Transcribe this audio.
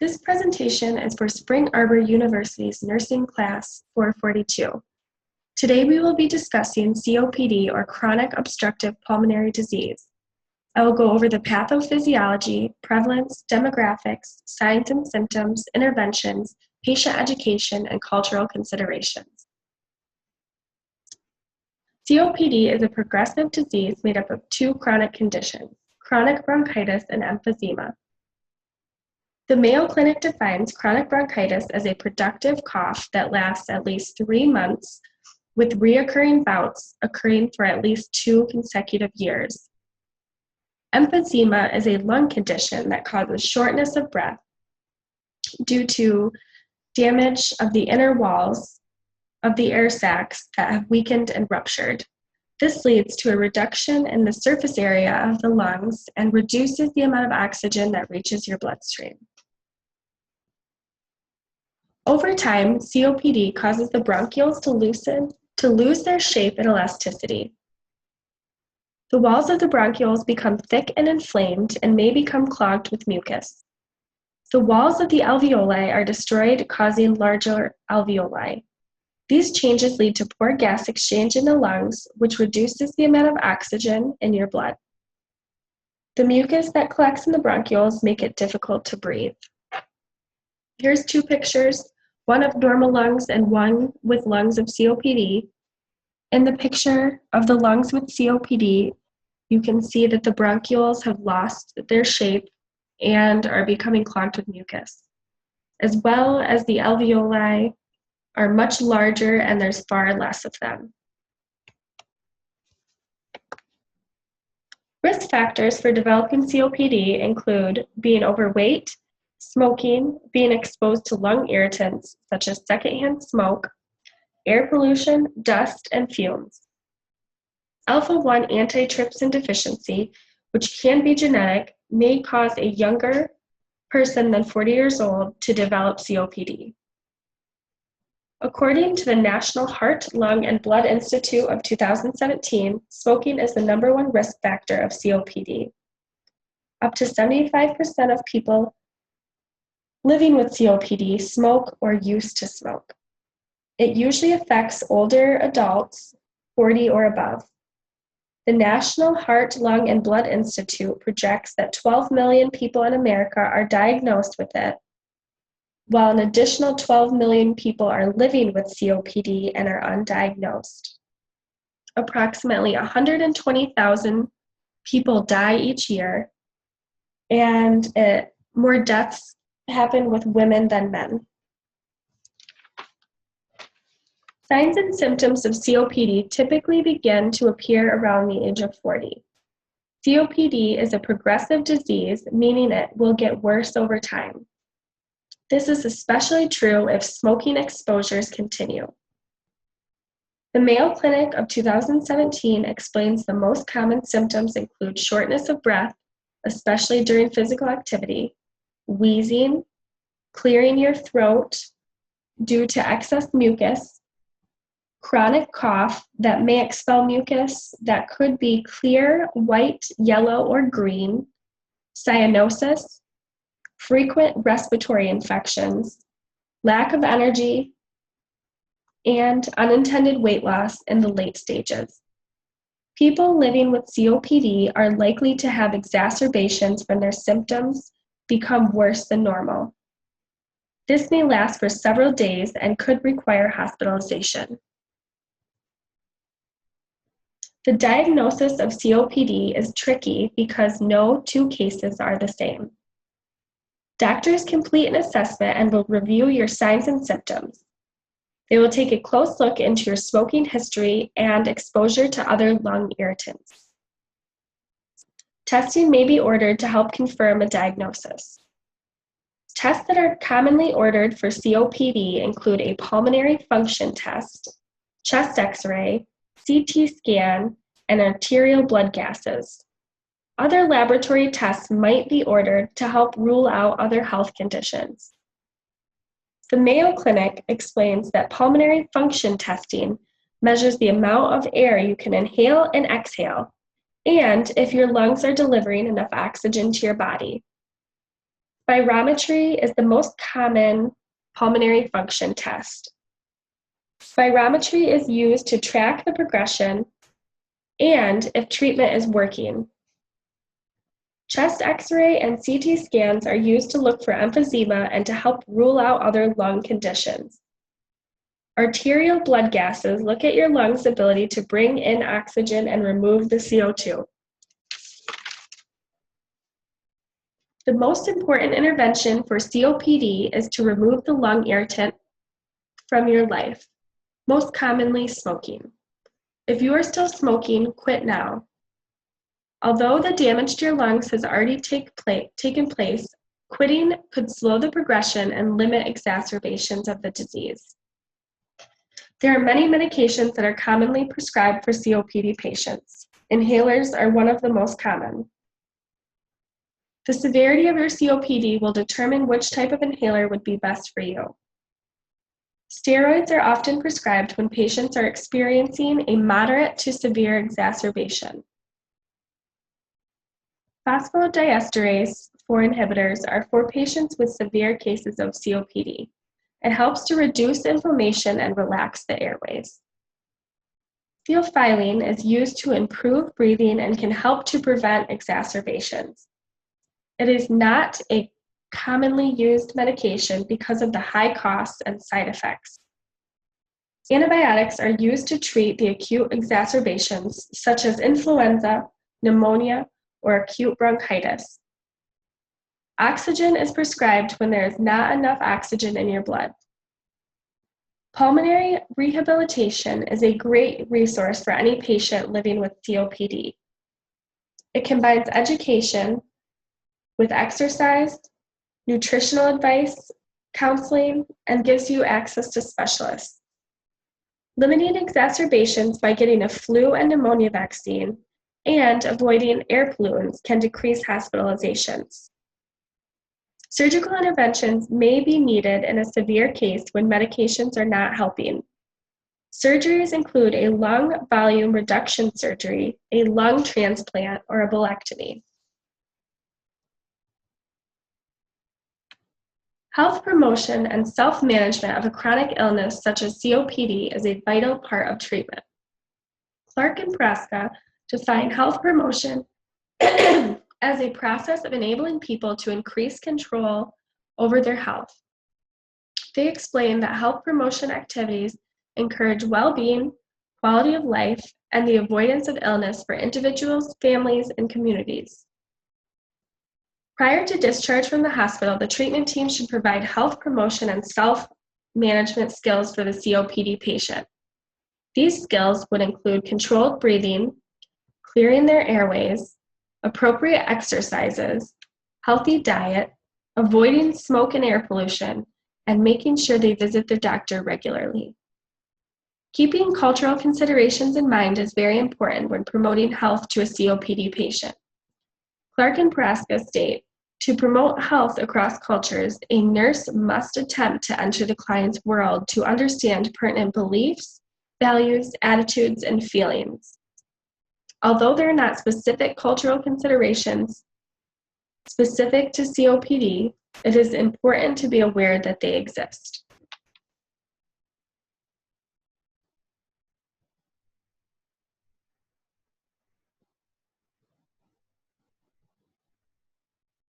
This presentation is for Spring Arbor University's nursing class 442. Today we will be discussing COPD, or chronic obstructive pulmonary disease. I will go over the pathophysiology, prevalence, demographics, signs and symptoms, interventions, patient education, and cultural considerations. COPD is a progressive disease made up of two chronic conditions, chronic bronchitis and emphysema. The Mayo Clinic defines chronic bronchitis as a productive cough that lasts at least 3 months, with reoccurring bouts occurring for at least 2 consecutive years. Emphysema is a lung condition that causes shortness of breath due to damage of the inner walls of the air sacs that have weakened and ruptured. This leads to a reduction in the surface area of the lungs and reduces the amount of oxygen that reaches your bloodstream. Over time, COPD causes the bronchioles to lose their shape and elasticity. The walls of the bronchioles become thick and inflamed and may become clogged with mucus. The walls of the alveoli are destroyed, causing larger alveoli. These changes lead to poor gas exchange in the lungs, which reduces the amount of oxygen in your blood. The mucus that collects in the bronchioles make it difficult to breathe. Here's 2 pictures, one of normal lungs and one with lungs of COPD. In the picture of the lungs with COPD, you can see that the bronchioles have lost their shape and are becoming clogged with mucus, as well as the alveoli are much larger and there's far less of them. Risk factors for developing COPD include being overweight, smoking, being exposed to lung irritants such as secondhand smoke, air pollution, dust, and fumes. Alpha-1 antitrypsin deficiency, which can be genetic, may cause a younger person than 40 years old to develop COPD. According to the National Heart, Lung, and Blood Institute of 2017, smoking is the #1 risk factor of COPD. Up to 75% of people living with COPD smoke or used to smoke. It usually affects older adults, 40 or above. The National Heart, Lung, and Blood Institute projects that 12 million people in America are diagnosed with it, while an additional 12 million people are living with COPD and are undiagnosed. Approximately 120,000 people die each year, and more deaths happen with women than men. Signs and symptoms of COPD typically begin to appear around the age of 40. COPD is a progressive disease, meaning it will get worse over time. This is especially true if smoking exposures continue. The Mayo Clinic of 2017 explains the most common symptoms include shortness of breath, especially during physical activity, wheezing, clearing your throat due to excess mucus, chronic cough that may expel mucus that could be clear, white, yellow, or green, cyanosis, frequent respiratory infections, lack of energy, and unintended weight loss in the late stages. People living with COPD are likely to have exacerbations when their symptoms become worse than normal. This may last for several days and could require hospitalization. The diagnosis of COPD is tricky because no 2 cases are the same. Doctors complete an assessment and will review your signs and symptoms. They will take a close look into your smoking history and exposure to other lung irritants. Testing may be ordered to help confirm a diagnosis. Tests that are commonly ordered for COPD include a pulmonary function test, chest X-ray, CT scan, and arterial blood gases. Other laboratory tests might be ordered to help rule out other health conditions. The Mayo Clinic explains that pulmonary function testing measures the amount of air you can inhale and exhale, and if your lungs are delivering enough oxygen to your body. Spirometry is the most common pulmonary function test. Spirometry is used to track the progression and if treatment is working. Chest X-ray and CT scans are used to look for emphysema and to help rule out other lung conditions. Arterial blood gases look at your lungs' ability to bring in oxygen and remove the CO2. The most important intervention for COPD is to remove the lung irritant from your life, most commonly smoking. If you are still smoking, quit now. Although the damage to your lungs has already taken place, quitting could slow the progression and limit exacerbations of the disease. There are many medications that are commonly prescribed for COPD patients. Inhalers are one of the most common. The severity of your COPD will determine which type of inhaler would be best for you. Steroids are often prescribed when patients are experiencing a moderate to severe exacerbation. Phosphodiesterase 4 inhibitors are for patients with severe cases of COPD. It helps to reduce inflammation and relax the airways. Theophylline is used to improve breathing and can help to prevent exacerbations. It is not a commonly used medication because of the high costs and side effects. Antibiotics are used to treat the acute exacerbations such as influenza, pneumonia, or acute bronchitis. Oxygen is prescribed when there is not enough oxygen in your blood. Pulmonary rehabilitation is a great resource for any patient living with COPD. It combines education with exercise, nutritional advice, counseling, and gives you access to specialists. Limiting exacerbations by getting a flu and pneumonia vaccine and avoiding air pollutants can decrease hospitalizations. Surgical interventions may be needed in a severe case when medications are not helping. Surgeries include a lung volume reduction surgery, a lung transplant, or a bulectomy. Health promotion and self-management of a chronic illness such as COPD is a vital part of treatment. Clark and Praska define health promotion as a process of enabling people to increase control over their health. They explain that health promotion activities encourage well-being, quality of life, and the avoidance of illness for individuals, families, and communities. Prior to discharge from the hospital, the treatment team should provide health promotion and self-management skills for the COPD patient. These skills would include controlled breathing, clearing their airways, appropriate exercises, healthy diet, avoiding smoke and air pollution, and making sure they visit their doctor regularly. Keeping cultural considerations in mind is very important when promoting health to a COPD patient. Clark and Praska state, to promote health across cultures, a nurse must attempt to enter the client's world to understand pertinent beliefs, values, attitudes, and feelings. Although there are not specific cultural considerations specific to COPD, it is important to be aware that they exist.